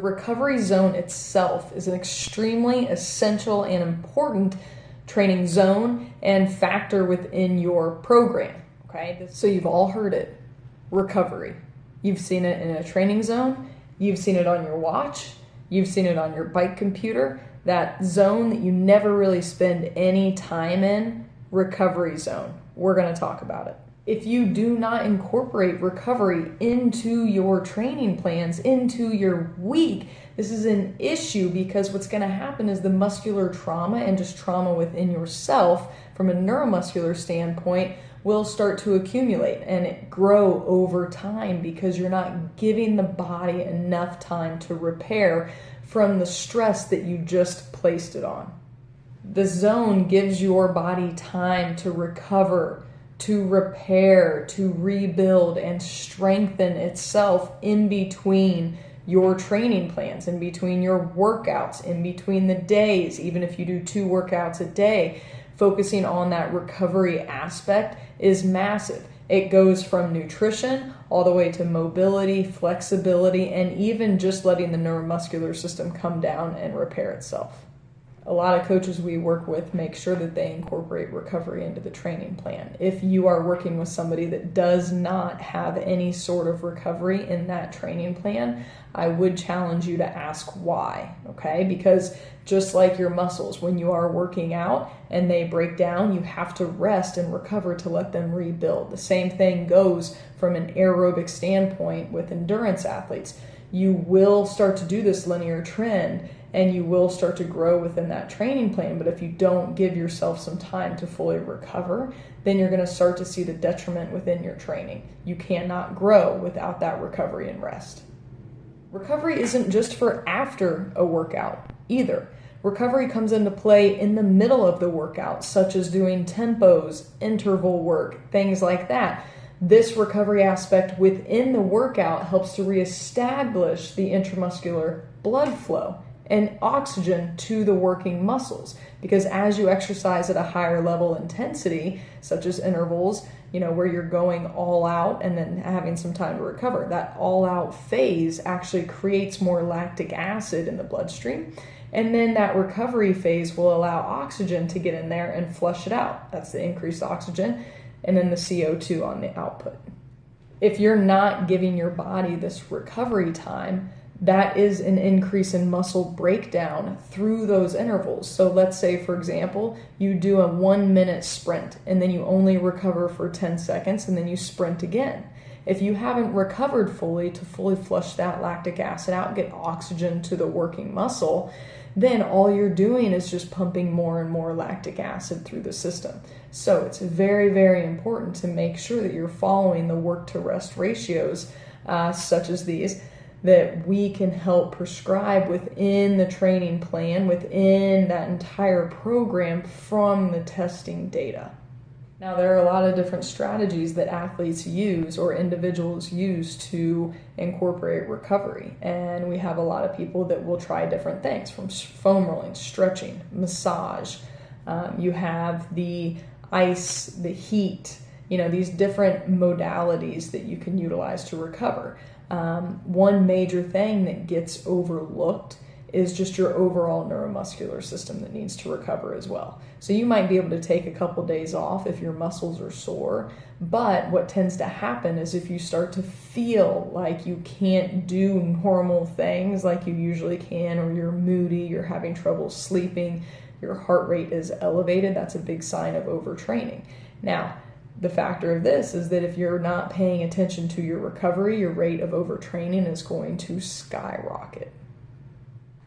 recovery zone itself is an extremely essential and important training zone and factor within your program. Okay, so you've all heard it, recovery. You've seen it in a training zone, you've seen it on your watch, you've seen it on your bike computer, that zone that you never really spend any time in, recovery zone. We're going to talk about it. If you do not incorporate recovery into your training plans, into your week, this is an issue, because what's going to happen is the muscular trauma and just trauma within yourself from a neuromuscular standpoint will start to accumulate and grow over time, because you're not giving the body enough time to repair from the stress that you just placed it on. The zone gives your body time to recover, to repair, to rebuild, and strengthen itself in between your training plans, in between your workouts, in between the days. Even if you do 2 workouts a day, focusing on that recovery aspect is massive. It goes from nutrition all the way to mobility, flexibility, and even just letting the neuromuscular system come down and repair itself. A lot of coaches we work with make sure that they incorporate recovery into the training plan. If you are working with somebody that does not have any sort of recovery in that training plan, I would challenge you to ask why, okay? Because just like your muscles, when you are working out and they break down, you have to rest and recover to let them rebuild. The same thing goes from an aerobic standpoint with endurance athletes. You will start to do this linear trend and you will start to grow within that training plan. But if you don't give yourself some time to fully recover, then you're going to start to see the detriment within your training. You cannot grow without that recovery and rest. Recovery isn't just for after a workout either. Recovery comes into play in the middle of the workout, such as doing tempos, interval work, things like that. This recovery aspect within the workout helps to reestablish the intramuscular blood flow and oxygen to the working muscles, because as you exercise at a higher level intensity, such as intervals, where you're going all out and then having some time to recover, that all out phase actually creates more lactic acid in the bloodstream. And then that recovery phase will allow oxygen to get in there and flush it out. That's the increased oxygen, and then the CO2 on the output. If you're not giving your body this recovery time, that is an increase in muscle breakdown through those intervals. So let's say, for example, you do a 1-minute sprint and then you only recover for 10 seconds and then you sprint again. If you haven't recovered fully to fully flush that lactic acid out, get oxygen to the working muscle, then all you're doing is just pumping more and more lactic acid through the system. So it's very, very important to make sure that you're following the work to rest ratios, such as these, that we can help prescribe within the training plan, within that entire program from the testing data. Now, there are a lot of different strategies that athletes use or individuals use to incorporate recovery. And we have a lot of people that will try different things, from foam rolling, stretching, massage. You have the ice, the heat, these different modalities that you can utilize to recover. One major thing that gets overlooked is just your overall neuromuscular system that needs to recover as well. So you might be able to take a couple days off if your muscles are sore, but what tends to happen is if you start to feel like you can't do normal things like you usually can, or you're moody, you're having trouble sleeping, your heart rate is elevated, that's a big sign of overtraining. Now, the factor of this is that if you're not paying attention to your recovery, your rate of overtraining is going to skyrocket.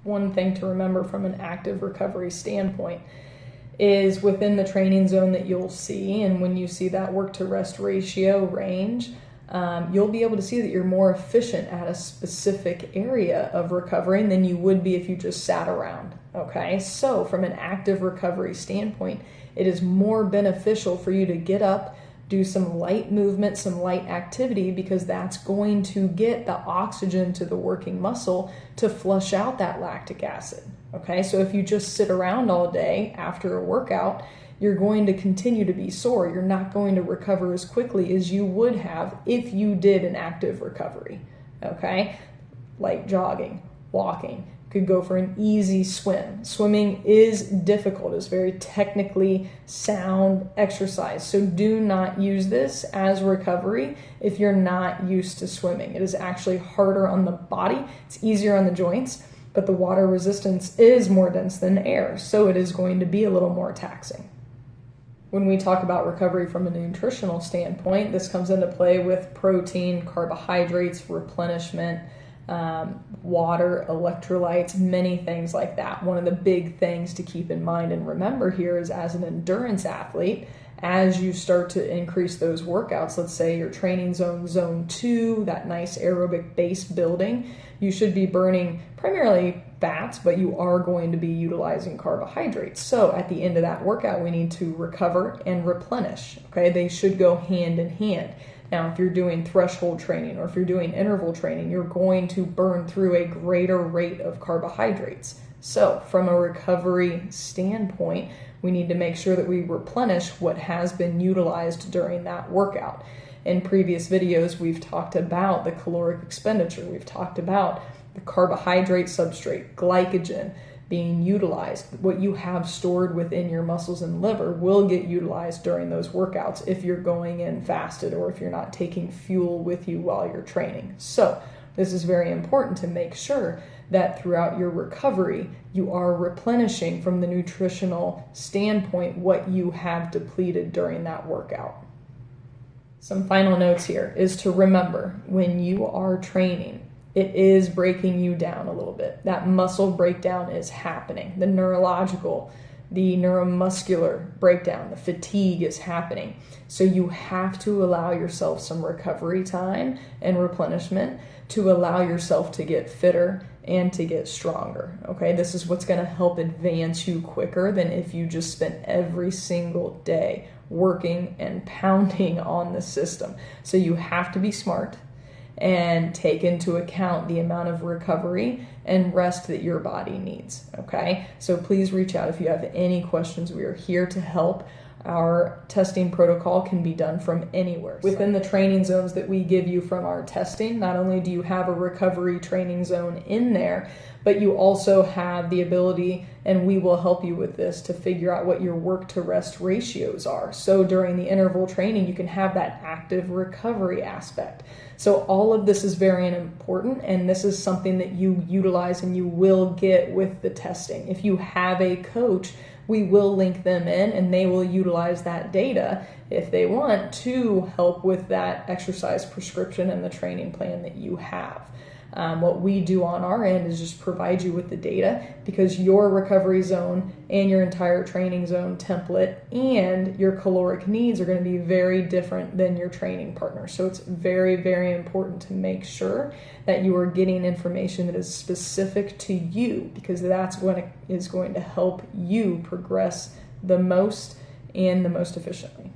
One thing to remember from an active recovery standpoint is within the training zone that you'll see, and when you see that work to rest ratio range, you'll be able to see that you're more efficient at a specific area of recovering than you would be if you just sat around. Okay, so from an active recovery standpoint, it is more beneficial for you to get up, do some light movement, some light activity, because that's going to get the oxygen to the working muscle to flush out that lactic acid. Okay, so if you just sit around all day after a workout, you're going to continue to be sore. You're not going to recover as quickly as you would have if you did an active recovery. Okay, like jogging, walking. You could go for an easy swim. Swimming is difficult. It's very technically sound exercise. So do not use this as recovery if you're not used to swimming. It is actually harder on the body. It's easier on the joints, but the water resistance is more dense than air. So it is going to be a little more taxing. When we talk about recovery from a nutritional standpoint, this comes into play with protein, carbohydrates, replenishment, water, electrolytes, many things like that. One of the big things to keep in mind and remember here is, as an endurance athlete, as you start to increase those workouts, let's say your training zone 2, that nice aerobic base building, you should be burning primarily fats, but you are going to be utilizing carbohydrates. So at the end of that workout, we need to recover and replenish. Okay, they should go hand in hand. Now, if you're doing threshold training or if you're doing interval training, you're going to burn through a greater rate of carbohydrates. So from a recovery standpoint, we need to make sure that we replenish what has been utilized during that workout. In previous videos, we've talked about the caloric expenditure. We've talked about the carbohydrate substrate, glycogen, being utilized. What you have stored within your muscles and liver will get utilized during those workouts if you're going in fasted or if you're not taking fuel with you while you're training. So this is very important to make sure that throughout your recovery, you are replenishing from the nutritional standpoint what you have depleted during that workout. Some final notes here is to remember, when you are training, it is breaking you down a little bit. That muscle breakdown is happening. The neurological, the neuromuscular breakdown, the fatigue is happening. So you have to allow yourself some recovery time and replenishment to allow yourself to get fitter and to get stronger. Okay, this is what's going to help advance you quicker than if you just spent every single day working and pounding on the system. So you have to be smart and take into account the amount of recovery and rest that your body needs, okay? So please reach out if you have any questions. We are here to help. Our testing protocol can be done from anywhere. Within the training zones that we give you from our testing, not only do you have a recovery training zone in there, but you also have the ability, and we will help you with this, to figure out what your work to rest ratios are. So during the interval training, you can have that active recovery aspect. So all of this is very important, and this is something that you utilize and you will get with the testing. If you have a coach, we will link them in and they will utilize that data if they want to help with that exercise prescription and the training plan that you have. What we do on our end is just provide you with the data, because your recovery zone and your entire training zone template and your caloric needs are going to be very different than your training partner. So it's very, very important to make sure that you are getting information that is specific to you, because that's what is going to help you progress the most and the most efficiently.